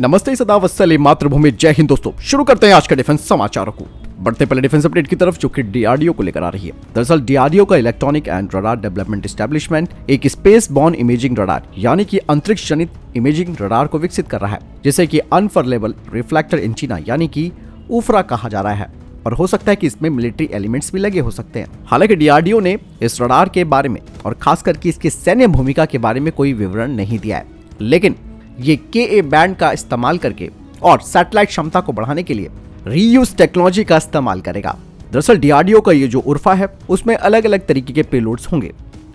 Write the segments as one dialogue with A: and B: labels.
A: नमस्ते सदा वत्सले मातृभूमि जय हिंद। दोस्तों शुरू करते हैं आज का डिफेंस समाचारों को। बढ़ते पहले डिफेंस अपडेट की तरफ जो कि डीआरडीओ को लेकर आ रही है। दरअसल डीआरडीओ का electronic and radar development establishment एक स्पेस बॉर्न इमेजिंग रडार यानी कि अंतरिक्ष जनित इमेजिंग रडार को विकसित कर रहा है, जिसे कि अनफरलेबल रिफ्लेक्टर एंटीना यानी कि ऊफरा कहा जा रहा है। और हो सकता है कि इसमें मिलिट्री एलिमेंट्स भी लगे हो सकते हैं। हालांकि डीआरडीओ ने इस रडार के बारे में और खास करके इसकी सैन्य भूमिका के बारे में कोई विवरण नहीं दिया है, लेकिन ये KA बैंड का इस्तेमाल करके और सैटेलाइट क्षमता को बढ़ाने के लिए रीयूज टेक्नोलॉजी का इस्तेमाल करेगा। दरअसल डीआरडीओ का ये जो उर्फा है उसमें अलग अलग तरीके के पेलोड्स होंगे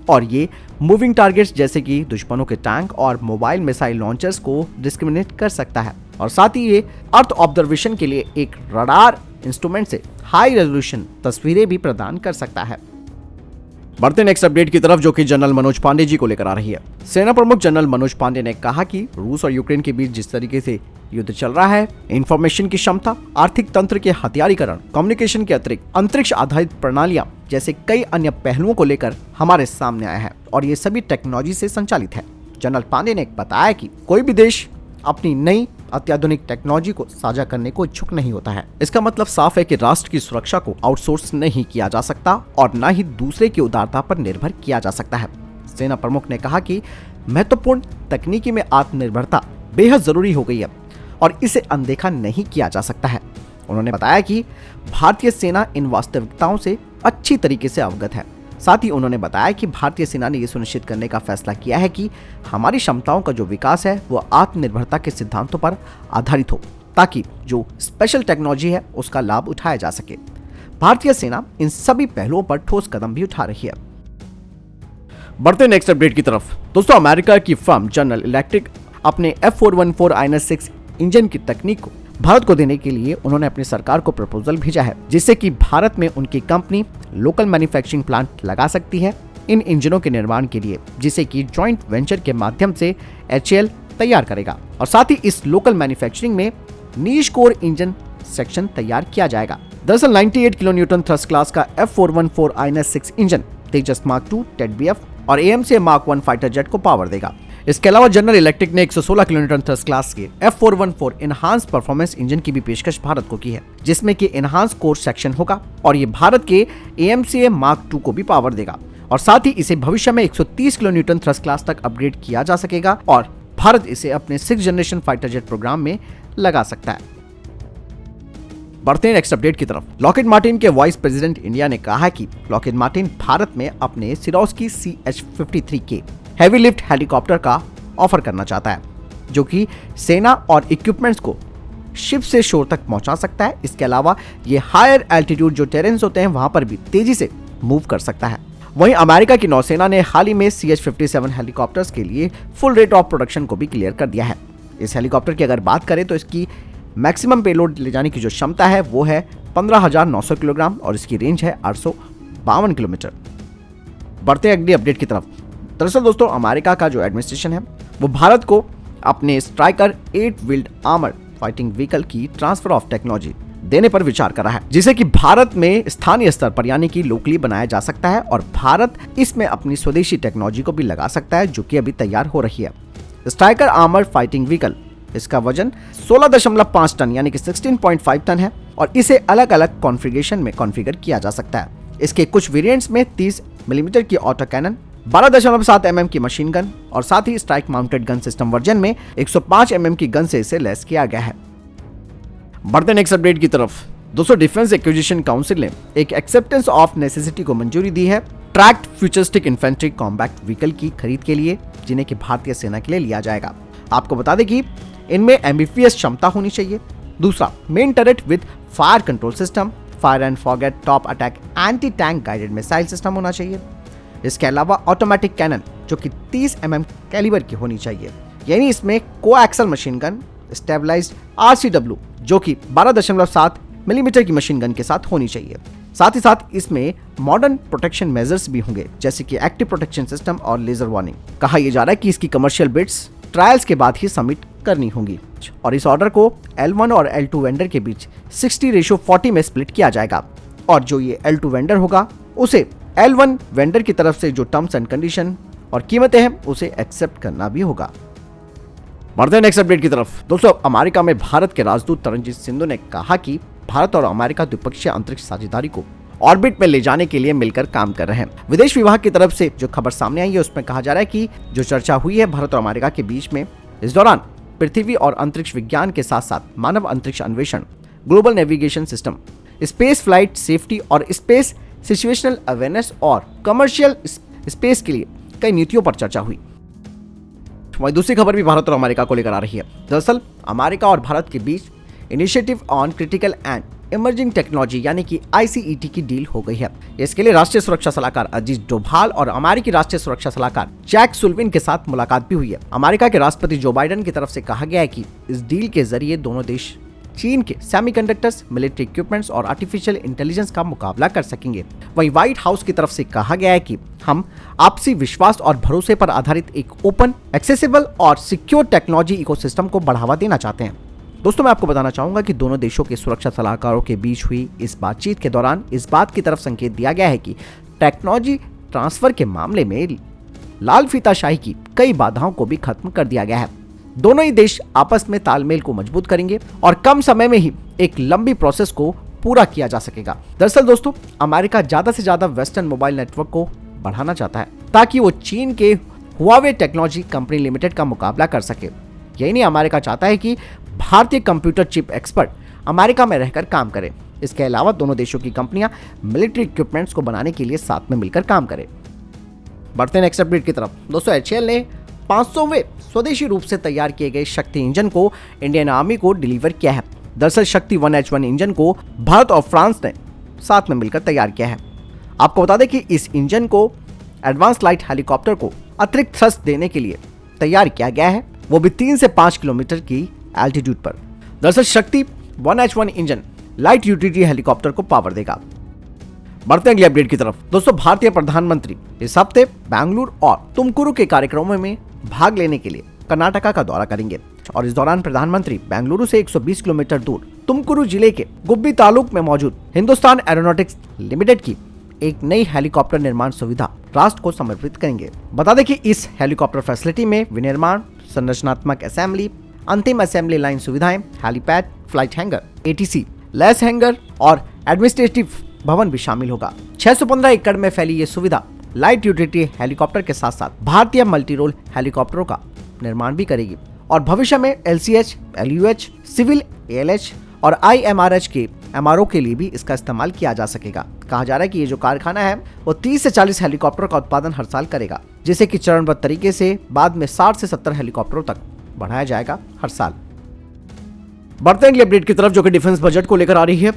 A: और ये मूविंग टारगेट्स जैसे कि दुश्मनों के टैंक और मोबाइल मिसाइल लॉन्चर्स को डिस्क्रिमिनेट कर सकता है। और साथ ही ये अर्थ ऑब्जर्वेशन के लिए एक रडार इंस्ट्रूमेंट से हाई रेजोल्यूशन तस्वीरें भी प्रदान कर सकता है। बढ़ते नेक्स्ट अपडेट की तरफ जो कि जनरल मनोज पांडे जी को लेकर आ रही है। सेना प्रमुख जनरल मनोज पांडे ने कहा कि रूस और यूक्रेन के बीच जिस तरीके से युद्ध चल रहा है, इंफॉर्मेशन की क्षमता, आर्थिक तंत्र के हथियारीकरण, कम्युनिकेशन के अतिरिक्त अंतरिक्ष आधारित प्रणालियां जैसे कई अन्य पहलुओं को लेकर हमारे सामने आया है और ये सभी टेक्नोलॉजी से संचालित है। जनरल पांडे ने बताया कि कोई भी देश अपनी नई अत्याधुनिक टेक्नोलॉजी को साझा करने को इच्छुक नहीं होता है। इसका मतलब साफ है कि राष्ट्र की सुरक्षा को आउटसोर्स नहीं किया जा सकता और न ही दूसरे की उदारता पर निर्भर किया जा सकता है। सेना प्रमुख ने कहा कि महत्वपूर्ण तकनीकी में आत्मनिर्भरता बेहद जरूरी हो गई है और इसे अनदेखा नहीं किया जा सकता है। उन्होंने बताया कि भारतीय सेना इन वास्तविकताओं से अच्छी तरीके से अवगत है। साथ ही उन्होंने बताया कि भारतीय सेना ने यह सुनिश्चित करने का फैसला किया है कि हमारी क्षमताओं का जो विकास है वो आत्मनिर्भरता के सिद्धांतों पर आधारित हो, ताकि जो स्पेशल टेक्नोलॉजी है उसका लाभ उठाया जा सके। भारतीय सेना इन सभी पहलुओं पर ठोस कदम भी उठा रही है। बढ़ते नेक्स्ट अपडेट की तरफ। दोस्तों अमेरिका की फर्म जनरल इलेक्ट्रिक अपने F414-6 इंजन की तकनीक को भारत को देने के लिए उन्होंने अपनी सरकार को प्रपोजल भेजा है, जिससे कि भारत में उनकी कंपनी लोकल मैन्युफैक्चरिंग प्लांट लगा सकती है इन इंजनों के निर्माण के लिए, जिसे कि जॉइंट वेंचर के माध्यम से HAL तैयार करेगा। और साथ ही इस लोकल मैन्युफैक्चरिंग में नीश कोर इंजन सेक्शन तैयार किया जाएगा। दरअसल 98 किलो न्यूटन थ्रस्ट क्लास का F414-6 इंजन तेजस मार्क 2 TED-BF और AMC मार्क 1 फाइटर जेट को पावर देगा। इसके अलावा जनरल इलेक्ट्रिक ने 116 किलोन्यूटन थ्रस्ट क्लास के F414 इनहांस परफॉर्मेंस इंजन की भी पेशकश भारत को की है, जिसमें कि इनहांस कोर सेक्शन होगा और ये भारत के AMC मार्क 2 को भी पावर देगा। और साथ ही इसे भविष्य में 130 किलोन्यूटन थ्रस्ट क्लास तक अपग्रेड किया जा सकेगा और भारत इसे अपने 6th generation fighter jet programme में लगा सकता है। बढ़ते हैं नेक्स्ट अपडेट की तरफ। लॉकहीड मार्टिन के वाइस प्रेसिडेंट इंडिया ने कहा कि लॉकहीड मार्टिन भारत में अपने Swarovski CH-53K heavy lift helicopter का ऑफर करना चाहता है, जो कि सेना और इक्विपमेंट्स को शिप से शोर तक पहुंचा सकता है। इसके अलावा ये हायर एल्टीट्यूड जो टेरेन्स होते हैं वहां पर भी तेजी से मूव कर सकता है। वहीं अमेरिका की नौसेना ने हाल ही में CH-57 हेलीकॉप्टर्स के लिए फुल रेट ऑफ प्रोडक्शन को भी क्लियर कर दिया है। इस हेलीकॉप्टर की अगर बात करें तो इसकी मैक्सिमम पेलोड ले जाने की जो क्षमता है वो है 15,900 किलोग्राम और इसकी रेंज है 852 किलोमीटर। बढ़ते हैं अगली अपडेट की तरफ। दरअसल दोस्तों अमेरिका का जो एडमिनिस्ट्रेशन है वो भारत को अपने striker 8 wheeled armoured fighting vehicle की ट्रांसफर ऑफ टेक्नोलॉजी देने पर विचार कर रहा है, जिसे कि भारत में स्थानीय स्तर पर यानी कि लोकली बनाया जा सकता है और भारत इसमें अपनी स्वदेशी टेक्नोलॉजी को भी लगा सकता है, जो कि अभी तैयार हो रही है। स्ट्राइकर आर्मर्ड फाइटिंग व्हीकल, इसका वजन 16.5 टन यानी कि 16.5 टन है और इसे अलग अलग कॉन्फ़िगरेशन में कॉन्फ़िगर किया जा सकता है। इसके कुछ वेरिएंट्स में 30 मिलीमीटर की ऑटो कैनन, 12.7 mm की मशीन गन और साथ ही strike mounted gun system version में 105 mm की गन से इसे लैस किया गया है। बढ़ते नेक्स्ट अपडेट की तरफ। दोस्तों डिफेंस एक्विजिशन काउंसिल ने एक एक्सेप्टेंस ऑफ नेसेसिटी को मंजूरी दी है tracked futuristic infantry combat vehicle की खरीद के लिए, जिन्हें कि भारतीय सेना के लिए लिया जाएगा। आपको बता दें कि इनमें एम्बिफियस क्षमता होनी चाहिए। दूसरा, main turret with fire control system, fire and forget top attack anti tank guided missile system होना चाहिए। इसके अलावा ऑटोमेटिक कैनन जो कि 30 mm कैलिबर की होनी चाहिए, यानी इसमें coaxial machine gun, stabilized RCW जो कि 12.7 मिलीमीटर की मशीन गन के साथ होनी चाहिए। साथ ही साथ इसमें मॉडर्न प्रोटेक्शन मेजर्स भी होंगे, जैसे कि एक्टिव प्रोटेक्शन सिस्टम और लेजर वार्निंग। कहा यह जा रहा है कि इसकी कमर्शियल बिड्स ट्रायल्स के बाद ही सबमिट करनी होंगी और इस ऑर्डर को L1 और L2 वेंडर के बीच 60:40 में स्प्लिट किया जाएगा और जो ये L2 वेंडर होगा उसे L1 वेंडर की तरफ से जो टर्म्स एंड कंडीशन और कीमतें हैं उसे एक्सेप्ट करना भी होगा। बढ़ते हैं नेक्स्ट अपडेट की तरफ। दोस्तों, अमेरिका में भारत के राजदूत तरनजीत सिंधु ने कहा कि भारत और अमेरिका द्विपक्षीय अंतरिक्ष साझेदारी को ऑर्बिट में ले जाने के लिए मिलकर काम कर रहे हैं। विदेश विभाग की तरफ से जो खबर सामने आई है उसमें कहा जा रहा है कि जो चर्चा हुई है भारत और अमेरिका के बीच में, इस दौरान पृथ्वी और अंतरिक्ष विज्ञान के साथ साथ मानव अंतरिक्ष अन्वेषण, global navigation system, space flight safety और स्पेस सिचुएशनल अवेयरनेस और कमर्शियल स्पेस के लिए कई नीतियों पर चर्चा हुई। वहीं दूसरी खबर भी भारत और अमेरिका को लेकर आ रही है। दरअसल अमेरिका और भारत के बीच initiative on critical and emerging technology यानी कि ICET की डील हो गई है। इसके लिए राष्ट्रीय सुरक्षा सलाहकार अजीत डोभाल और अमेरिकी राष्ट्रीय सुरक्षा सलाहकार जैक सुल्लिवन के साथ मुलाकात भी हुई है। अमेरिका के राष्ट्रपति जो बाइडेन की तरफ से कहा गया है कि इस डील के जरिए दोनों देश चीन के सेमीकंडक्टर्स, मिलिट्री इक्विपमेंट्स और आर्टिफिशियल इंटेलिजेंस का मुकाबला कर सकेंगे। वहीं व्हाइट हाउस की तरफ से कहा गया है कि हम आपसी विश्वास और भरोसे पर आधारित एक ओपन, एक्सेसिबल और सिक्योर टेक्नोलॉजी इकोसिस्टम को बढ़ावा देना चाहते हैं। दोस्तों, मैं आपको बताना चाहूंगा कि दोनों देशों के सुरक्षा सलाहकारों के बीच हुई इस बातचीत के दौरान इस बात की तरफ संकेत दिया गया है कि टेक्नोलॉजी ट्रांसफर के मामले में लाल फीताशाही की कई बाधाओं को भी खत्म कर दिया गया है। दोनों ही देश आपस में तालमेल को मजबूत करेंगे और कम समय में ही एक लंबी प्रोसेस को पूरा किया जा सकेगा। दरअसल दोस्तों, अमेरिका ज्यादा से ज्यादा वेस्टर्न मोबाइल नेटवर्क को बढ़ाना चाहता है ताकि वो चीन के हुआवे टेक्नोलॉजी कंपनी लिमिटेड का मुकाबला कर सके। यही नहीं, अमेरिका चाहता है कि भारतीय कंप्यूटर चिप एक्सपर्ट अमेरिका में रहकर काम करें। इसके अलावा दोनों देशों की कंपनियां मिलिट्री इक्विपमेंट्स को बनाने के लिए साथ में मिलकर काम करें। बढ़ते हैं नेक्स्ट अपडेट की तरफ। दोस्तों, HAL ने 500वें स्वदेशी रूप से तैयार किए गए शक्ति इंजन को इंडियन आर्मी को डिलीवर किया है। दरअसल शक्ति 1H1 इंजन को भारत और फ्रांस ने साथ में मिलकर तैयार किया है। आपको बता दें कि इस इंजन को एडवांस लाइट हेलीकॉप्टर को अतिरिक्त थ्रस्ट देने के लिए तैयार किया गया है, वो भी 3 से 5 किलोमीटर की एल्टीट्यूड पर। दरअसल शक्ति 1H1 engine light utility helicopter को पावर देगा। बढ़ते हैं अगले अपडेट की तरफ। दोस्तों, भारतीय प्रधानमंत्री इस हफ्ते बेंगलुरु और तुमकुरु के कार्यक्रमों में भाग लेने के लिए कर्नाटका का दौरा करेंगे और इस दौरान प्रधानमंत्री बेंगलुरु से 120 किलोमीटर दूर तुमकुरु जिले के गुब्बी तालुक में मौजूद हिंदुस्तान एरोनॉटिक्स लिमिटेड की एक नई हेलीकॉप्टर निर्माण सुविधा राष्ट्र को समर्पित करेंगे। बता दें कि इस हेलीकॉप्टर फैसिलिटी में विनिर्माण, संरचनात्मक असेंबली, अंतिम असेंबली लाइन सुविधाएं, helipad, flight hanger, ATC, less hanger और एडमिनिस्ट्रेटिव भवन भी शामिल होगा। 615 एकड़ में फैली ये सुविधा लाइट यूटिलिटी हेलीकॉप्टर के साथ साथ भारतीय मल्टी रोल हेलीकॉप्टरों का निर्माण भी करेगी और भविष्य में LCH, LUH, सिविल ALH और IMRH के MRO के लिए भी इसका इस्तेमाल किया जा सकेगा। कहा जा रहा है कि ये जो कारखाना है वो 30 से 40 हेलीकॉप्टर का उत्पादन हर साल करेगा, जिसे कि चरणबद्ध तरीके से बाद में 60 से 70 हेलीकॉप्टरों तक बढ़ाया जाएगा हर साल। बढ़ते हैं अगले अपडेट की तरफ, जो कि डिफेंस बजट को लेकर आ रही है।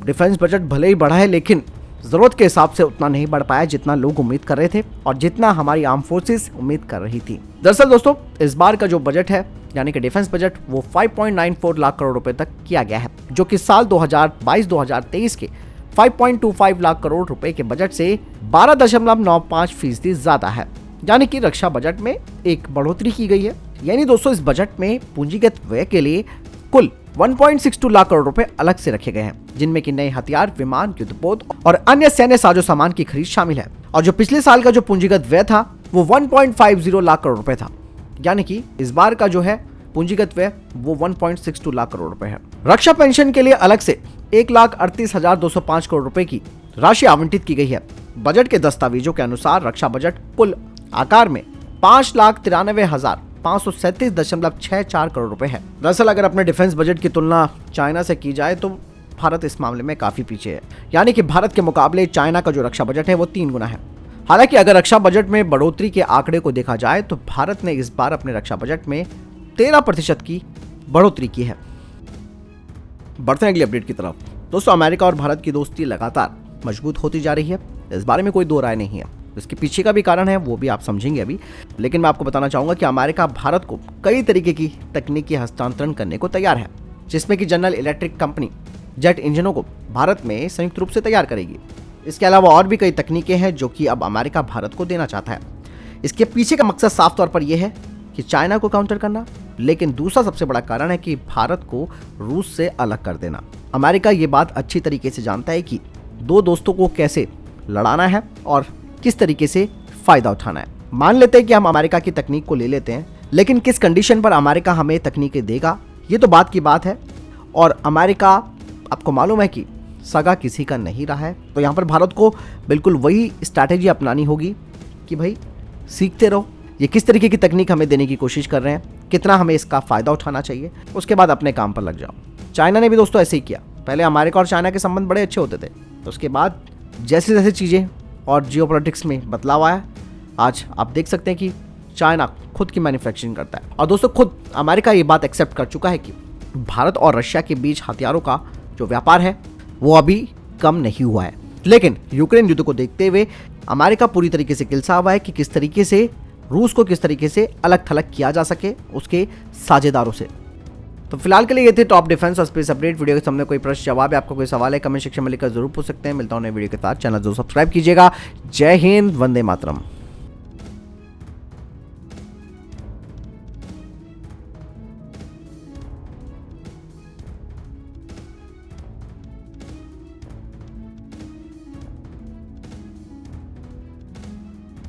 A: डिफेंस बजट भले ही बढ़ा है, लेकिन जरूरत के हिसाब से उतना नहीं बढ़ पाया जितना लोग उम्मीद कर रहे थे और जितना हमारी आर्म फोर्सेस उम्मीद कर रही थी। दरअसल दोस्तों, इस बार का जो बजट है यानी कि डिफेंस बजट वो 5.94 लाख करोड़ रुपए तक किया गया है, जो कि साल 2022-2023 के 5.25 लाख करोड़ रुपए के बजट से 12.95% ज्यादा है। यानी कि रक्षा बजट में एक बढ़ोतरी की गई है। यानी दोस्तों, इस बजट में पूंजीगत व्यय के लिए कुल 1.62 लाख करोड़ रुपए अलग से रखे गए हैं, जिनमें कि नए हथियार, विमान, युद्धपोत और अन्य सैन्य साजो सामान की खरीद शामिल है। और जो पिछले साल का जो पूंजीगत व्यय था वो 1.50 लाख करोड़ रुपए था। यानी कि इस बार का जो है पूंजीगत व्यय वो 1.62 लाख करोड़ रुपए है। रक्षा पेंशन के लिए अलग से 1,38,205 करोड़ रुपए की राशि आवंटित की गई है। बजट के दस्तावेजों के अनुसार रक्षा बजट कुल आकार में 5,93,537.64 करोड़ रुपए है। दरअसल अगर अपने डिफेंस बजट की तुलना चाइना से की जाए तो भारत इस मामले में काफी पीछे है। यानी कि भारत के मुकाबले चाइना का जो रक्षा बजट है वो 3 गुना है। हालांकि अगर रक्षा बजट में बढ़ोतरी के आंकड़े को देखा जाए तो भारत ने इस बार अपने रक्षा बजट में 13% की बढ़ोतरी की है। बढ़ते हैं अगली अपडेट की तरफ। दोस्तों, अमेरिका और भारत की दोस्ती लगातार मजबूत होती जा रही है, इस बारे में कोई दो राय नहीं है। इसके पीछे का भी कारण है वो भी आप समझेंगे अभी, लेकिन मैं आपको बताना चाहूंगा कि अमेरिका भारत को कई तरीके की तकनीकी हस्तांतरण करने को तैयार है, जिसमें कि जनरल इलेक्ट्रिक कंपनी जेट इंजनों को भारत में संयुक्त रूप से तैयार करेगी। इसके अलावा और भी कई तकनीकें हैं जो कि अब अमेरिका भारत को देना चाहता है। इसके पीछे का मकसद साफ तौर पर यह है कि चाइना को काउंटर करना, लेकिन दूसरा सबसे बड़ा कारण है कि भारत को रूस से अलग कर देना। अमेरिका ये बात अच्छी तरीके से जानता है कि दो दोस्तों को कैसे लड़ाना है और किस तरीके से फायदा उठाना है। मान लेते हैं कि हम अमेरिका की तकनीक को ले लेते हैं, लेकिन किस कंडीशन पर अमेरिका हमें तकनीकें देगा, ये तो बात की बात है। और अमेरिका, आपको मालूम है कि सगा किसी का नहीं रहा है, तो यहाँ पर भारत को बिल्कुल वही स्ट्रैटेजी अपनानी होगी कि भाई सीखते रहो, ये किस तरीके की तकनीक हमें देने की कोशिश कर रहे हैं, कितना हमें इसका फ़ायदा उठाना चाहिए, उसके बाद अपने काम पर लग जाओ। चाइना ने भी दोस्तों ऐसे ही किया। पहले अमेरिका और चाइना के संबंध बड़े अच्छे होते थे, तो उसके बाद जैसे जैसे चीज़ें और जियोपॉलिटिक्स में बदलाव आया, आज आप देख सकते हैं कि चाइना खुद की मैन्युफैक्चरिंग करता है। और दोस्तों खुद अमेरिका ये बात एक्सेप्ट कर चुका है कि भारत और रशिया के बीच हथियारों का जो व्यापार है वो अभी कम नहीं हुआ है। लेकिन यूक्रेन युद्ध को देखते हुए अमेरिका पूरी तरीके से किलसा हुआ है कि किस तरीके से रूस को किस तरीके से अलग थलग किया जा सके उसके साझेदारों से। तो फिलहाल के लिए ये थे टॉप डिफेंस और स्पेस अपडेट। वीडियो के सामने कोई प्रश्न जवाब है, आपका कोई सवाल है, कमेंट सेक्शन में लिखकर जरूर पूछ सकते हैं। मिलता हूं नए वीडियो के साथ, चैनल जरूर सब्सक्राइब कीजिएगा। जय हिंद, वंदे मातरम।